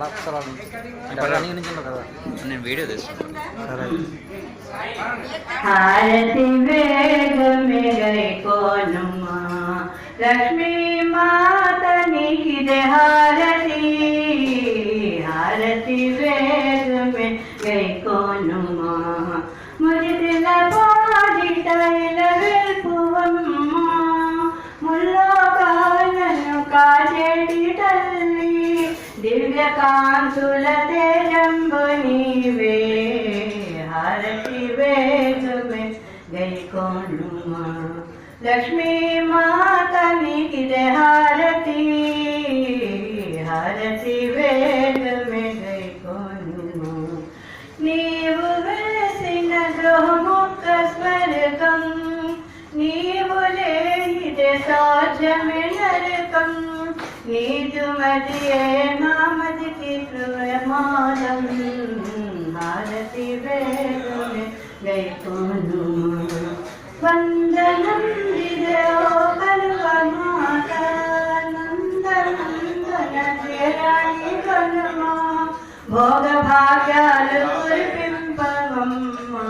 అలా నుంచి కదా నేను వీడియో తీస్తాను. హారతి వేగ మేరై కోనుమా లక్ష్మీ మాత నీకిదే హారతి, హారతి వేగ మేరై కోనుమా మురిదిల పాడిటైల వెల్పువమ్మా ముల్లోకాలను కాచేటి తల్లి దివ్య కాంతుల తేజంబు నీవే, హారతి వేగమే గైకోనుమా లక్ష్మీ మాత నీకిదే హారతి, హారతి వేగమే గైకోనుమా నీవు వెలసిన గృహముఖ స్వర్గం, నీవు లేనిదే సాధ్యమే నరకం, నీదుమదియే మామదికి ప్రమాదం, హారతి వేగమే గైకోనుమా వందనం దిదో కలువ మాత నందనందన జయరాణి కనుమా భోగ భాగ్యాలు కురిపింపవమ్మా,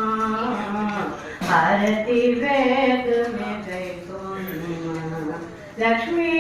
హారతి వేగమే గైకోనుమా లక్ష్మీ